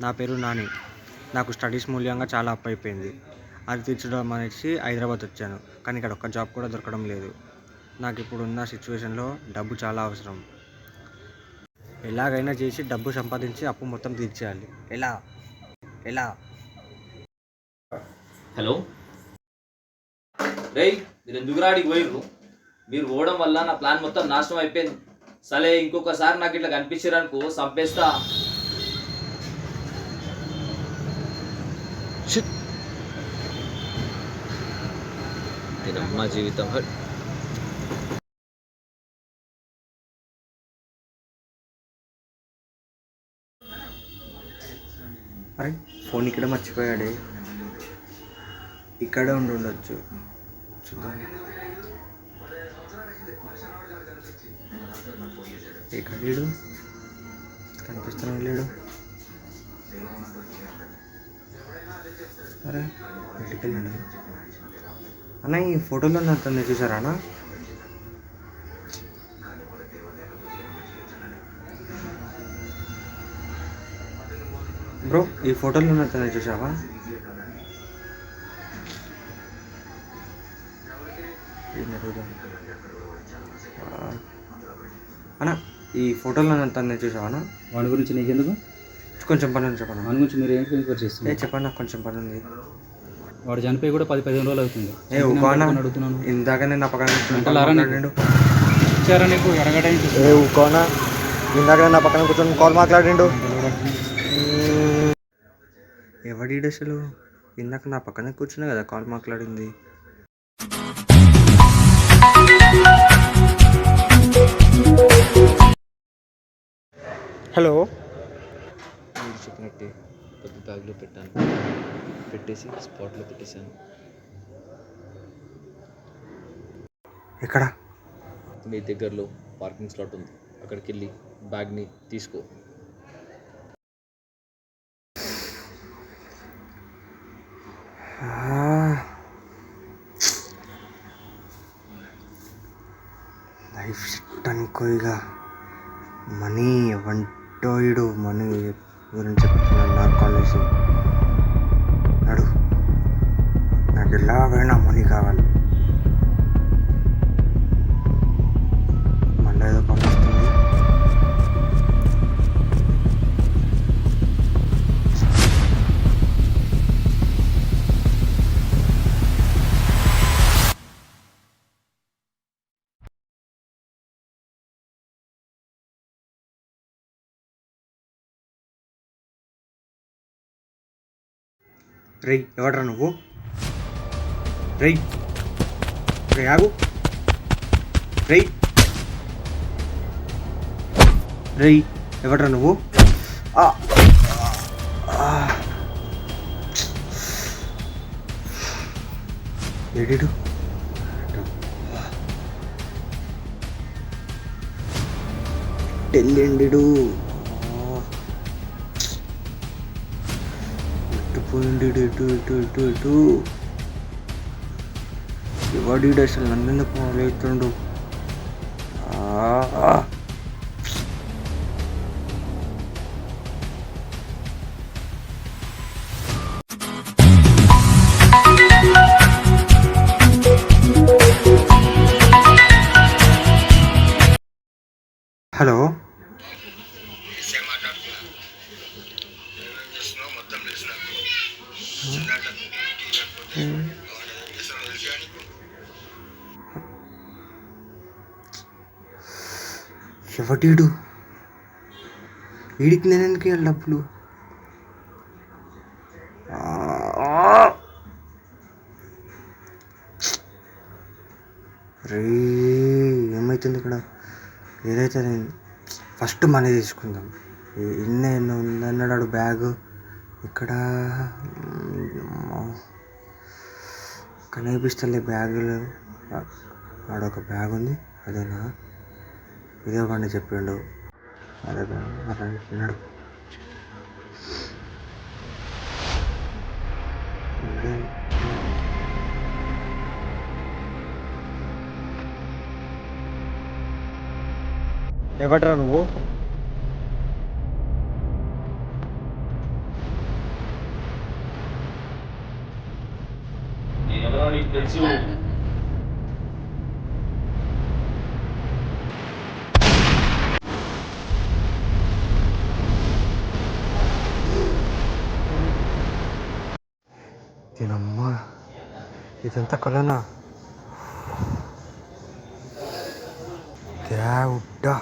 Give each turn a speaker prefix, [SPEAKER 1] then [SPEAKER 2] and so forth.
[SPEAKER 1] నా పేరు నాని. నాకు స్టడీస్ మూల్యంగా చాలా అప్పు అయిపోయింది. అది తీర్చడం అనేసి హైదరాబాద్ వచ్చాను. కానీ ఇక్కడ ఒక్క జాబ్ కూడా దొరకడం లేదు. నాకు ఇప్పుడున్న సిచ్యువేషన్లో డబ్బు చాలా అవసరం. ఎలాగైనా చేసి డబ్బు సంపాదించి అప్పు మొత్తం తీర్చేయాలి. ఎలా ఎలా
[SPEAKER 2] హలో రేయ్, మీరు ఎందుకు రాడికి పోయిర్రు? మీరు పోవడం వల్ల నా ప్లాన్ మొత్తం నాశనం అయిపోయింది. సరే ఇంకొకసారి నాకు ఇట్లా కనిపించారనుకో చంపేస్తా. తినమ్మా జీవితం.
[SPEAKER 1] అరే ఫోన్ ఇక్కడ మర్చిపోయాడే. ఇక్కడే ఉండొచ్చు. చూద్దాం. ఇక్కడ లేడు, కనిపిస్తున్నాడు లేడు. అరే ఇంటికి వెళ్ళాడు అన్న. ఈ ఫోటోలో నా తను చూసారా అన్న? బ్రో ఈ ఫోటోలో నా తను చూసావా? అన్న ఈ ఫోటోలో నా తను చూసావా?
[SPEAKER 3] వాడి గురించి నీకెందుకు?
[SPEAKER 1] కొంచెం పని ఉంది చెప్పండి.
[SPEAKER 3] వాడి గురించి మీరు ఏంటి ఎంక్వైరీ చేస్తున్నారు?
[SPEAKER 1] చెప్పండి, నాకు కొంచెం పని ఉంది.
[SPEAKER 3] వాడు చనిపోయి కూడా 10-15 రోజులు అవుతుంది.
[SPEAKER 1] అడుగుతున్నాను. ఇందాక నేను నా పక్కన
[SPEAKER 3] ఇచ్చారా నీకు ఎడగడానికి?
[SPEAKER 1] ఊకోనా, ఇందాక నా పక్కన కూర్చొని కాల్ మాట్లాడిండు. ఎవడీడు అసలు? ఇందాక నా పక్కన కూర్చున్నా కదా కాల్ మాట్లాడింది. హలో.
[SPEAKER 2] మీరు చెప్పినట్టే పెద్ద బ్యాగ్లో పెట్టాను, పెట్టేసి స్పాట్లో పెట్టేశాను.
[SPEAKER 1] ఎక్కడ?
[SPEAKER 2] మీ దగ్గరలో పార్కింగ్ స్లాట్ ఉంది, అక్కడికి వెళ్ళి బ్యాగ్ని తీసుకో.
[SPEAKER 1] లైఫ్ సెట్ అనుకో. ఇక మనీ వంటోయుడు మనీ గురించి చెప్తున్నాడు. నాకు కాలేజ్ నడు, నాకు ఎలాగైనా మనీ కావాలి. మళ్ళీ ఏదో పని వస్తుంది. రేయ్ ఎవడ్రా నువ్వు? రేయ్ రే ఆగు. రేయ్ రేయ్ ఎవడ్రా నువ్వు? ఏడు టెల్లిండు పోయిండు. ఇటు ఇటు ఇటు ఇటు ఎవడీడు అసలు నన్నెందుకు మొదలవుతుండు? హలో. ఎవడీడు? వీడికి నేను ఎందుకు ఇవ్వాలి డబ్బులు? రే ఏమవుతుంది ఇక్కడ? ఏదైతే నేను ఫస్ట్ మనీ తీసుకుందాం. ఎన్నో ఉందన్నాడు బ్యాగు. ఇక్కడ కనిపిస్తలే బ్యాగులు. ఆడొక బ్యాగ్ ఉంది, అదేనా? ఇదే వాడిని చెప్పిండు. అదే విన్నాడు. ఎవడ్రా నువ్వు?
[SPEAKER 2] నీకు తెలిసి
[SPEAKER 1] దీనమ్మా ఇదంతా కలనా దేవుడా.